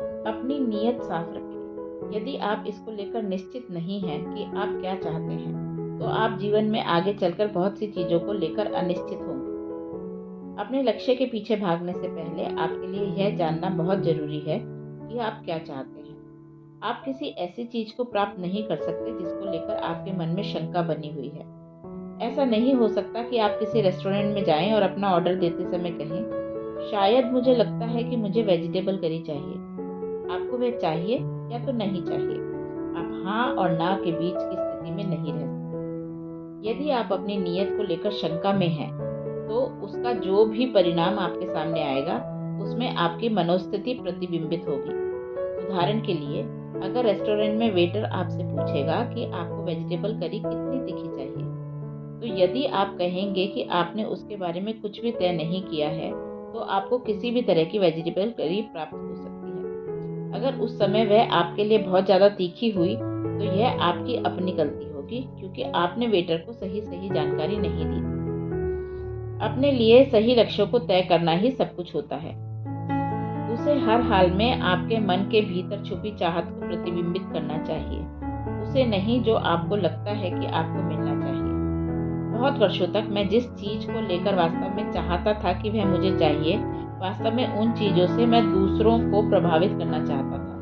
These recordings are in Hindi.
अपनी नीयत साफ रखें। यदि आप इसको लेकर निश्चित नहीं हैं कि आप क्या चाहते हैं, तो आप जीवन में आगे चलकर बहुत सी चीज़ों को लेकर अनिश्चित होंगे। अपने लक्ष्य के पीछे भागने से पहले आपके लिए यह जानना बहुत ज़रूरी है कि आप क्या चाहते हैं। आप किसी ऐसी चीज़ को प्राप्त नहीं कर सकते जिसको लेकर आपके मन में शंका बनी हुई है। ऐसा नहीं हो सकता कि आप किसी रेस्टोरेंट में जाएं और अपना ऑर्डर देते समय कहें, शायद मुझे लगता है कि मुझे वेजिटेबल करी चाहिए। आपको वह चाहिए या तो नहीं चाहिए। आप हाँ और ना के बीच की स्थिति में नहीं रह सकते। यदि आप अपनी नीयत को लेकर शंका में हैं, तो उसका जो भी परिणाम आपके सामने आएगा, उसमें आपकी मनोस्थिति प्रतिबिंबित होगी। उदाहरण के लिए, अगर रेस्टोरेंट में वेटर आपसे पूछेगा कि आपको वेजिटेबल करी कितनी तीखी चाहिए, तो यदि आप कहेंगे कि आपने उसके बारे में कुछ भी तय नहीं किया है, तो आपको किसी भी तरह की वेजिटेबल करी प्राप्त हो सकती है। अगर उस समय वह आपके लिए बहुत ज़्यादा तीखी हुई, तो यह आपकी अपनी गलती होगी, क्योंकि आपने वेटर को सही जानकारी नहीं दी थी। अपने लिए सही लक्ष्यों को तय करना ही सब कुछ होता है। उसे हर हाल में आपके मन के भीतर छुपी चाहत को प्रतिबिंबित करना चाहिए, उसे नहीं जो आपको लगता है कि आपको मिलना चाहिए। बहुत वर्षों तक मैं जिस चीज़ को लेकर वास्तव में चाहता था कि वह मुझे चाहिए, वास्तव में उन चीज़ों से मैं दूसरों को प्रभावित करना चाहता था।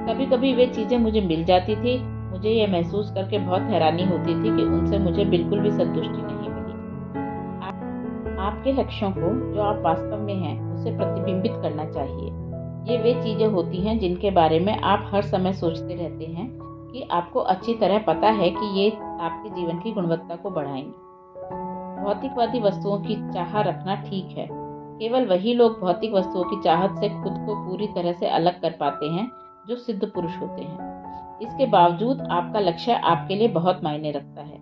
कभी-कभी वे चीज़ें मुझे मिल जाती थी, मुझे यह महसूस करके बहुत हैरानी होती थी कि उनसे मुझे बिल्कुल भी संतुष्टि नहीं मिली। आपके लक्ष्यों को, जो आप वास्तव में हैं, उसे प्रतिबिंबित करना चाहिए। ये वे चीज़ें होती हैं जिनके बारे में आप हर समय सोचते रहते हैं कि आपको अच्छी तरह पता है कि ये आपके जीवन की गुणवत्ता को बढ़ाएंगी। भौतिकवादी वस्तुओं की चाह रखना ठीक है। केवल वही लोग भौतिक वस्तुओं की चाहत से खुद को पूरी तरह से अलग कर पाते हैं जो सिद्ध पुरुष होते हैं। इसके बावजूद आपका लक्ष्य आपके लिए बहुत मायने रखता है।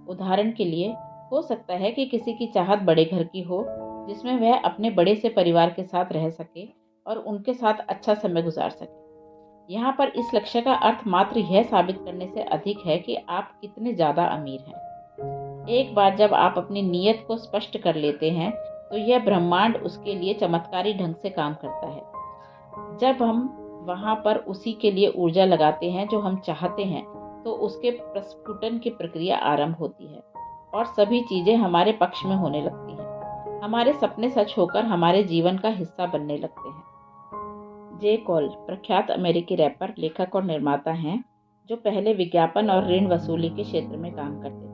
उदाहरण के लिए, हो सकता है कि किसी की चाहत बड़े घर की हो, जिसमें वह अपने बड़े से परिवार के साथ रह सके और उनके साथ अच्छा समय गुजार सके। यहाँ पर इस लक्ष्य का अर्थ मात्र यह साबित करने से अधिक है कि आप कितने ज़्यादा अमीर हैं। एक बार जब आप अपनी नीयत को स्पष्ट कर लेते हैं, तो यह ब्रह्मांड उसके लिए चमत्कारी ढंग से काम करता है। जब हम वहाँ पर उसी के लिए ऊर्जा लगाते हैं जो हम चाहते हैं, तो उसके प्रस्फुटन की प्रक्रिया आरंभ होती है और सभी चीज़ें हमारे पक्ष में होने लगती हैं। हमारे सपने सच होकर हमारे जीवन का हिस्सा बनने लगते हैं। जे कॉल प्रख्यात अमेरिकी रैपर, लेखक और निर्माता हैं, जो पहले विज्ञापन और ऋण वसूली के क्षेत्र में काम करते थे।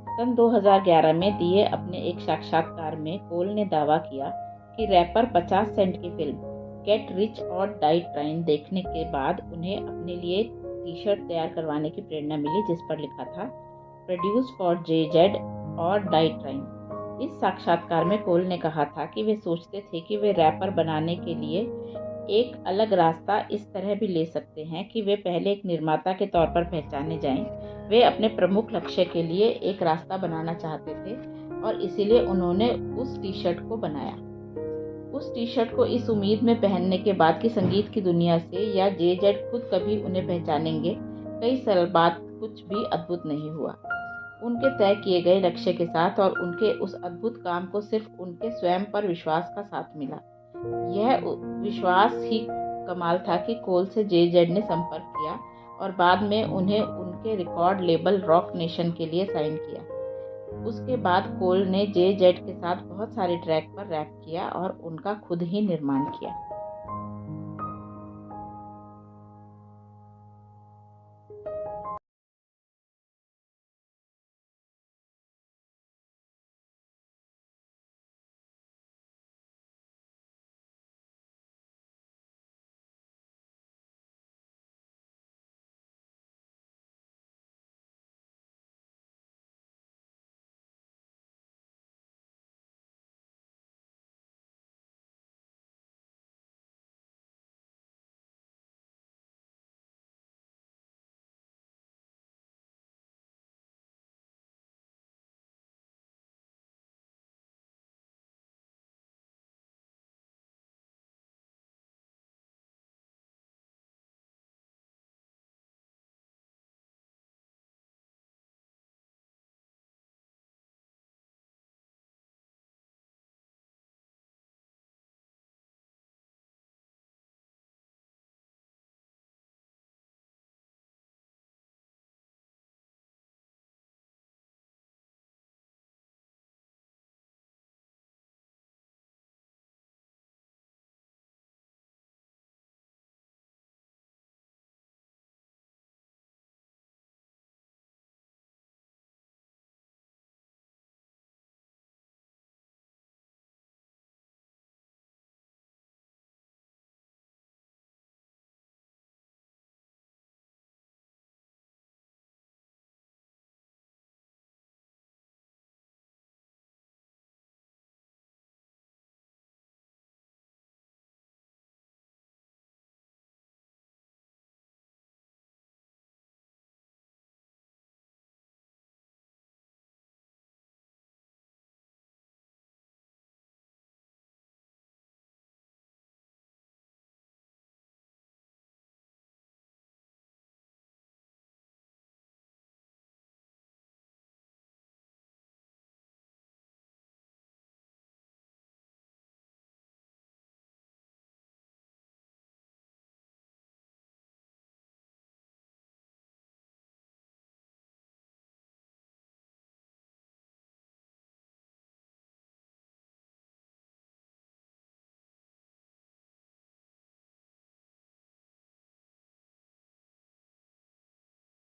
सन 2011 में दिए अपने एक साक्षात्कार में कोल ने दावा किया कि रैपर 50 सेंट की फिल्म गेट रिच और डाई ट्राइन देखने के बाद उन्हें अपने लिए टी-शर्ट तैयार करवाने की प्रेरणा मिली, जिस पर लिखा था, प्रोड्यूस फॉर जे-जेड और डाई ट्राइन। इस साक्षात्कार में कोल ने कहा था कि वे सोचते थे कि वे रैपर बनाने के लिए एक अलग रास्ता इस तरह भी ले सकते हैं कि वे पहले एक निर्माता के तौर पर पहचाने जाएं। वे अपने प्रमुख लक्ष्य के लिए एक रास्ता बनाना चाहते थे और इसीलिए उन्होंने उस टी शर्ट को बनाया। उस टी शर्ट को इस उम्मीद में पहनने के बाद कि संगीत की दुनिया से या जे-जेड खुद कभी उन्हें पहचानेंगे, कई साल बाद कुछ भी अद्भुत नहीं हुआ। उनके तय किए गए लक्ष्य के साथ और उनके उस अद्भुत काम को सिर्फ उनके स्वयं पर विश्वास का साथ मिला। यह विश्वास ही कमाल था कि कोल से जे-जेड ने संपर्क किया और बाद में उन्हें उनके रिकॉर्ड लेबल रॉक नेशन के लिए साइन किया। उसके बाद कोल ने जे-जेड के साथ बहुत सारे ट्रैक पर रैप किया और उनका खुद ही निर्माण किया।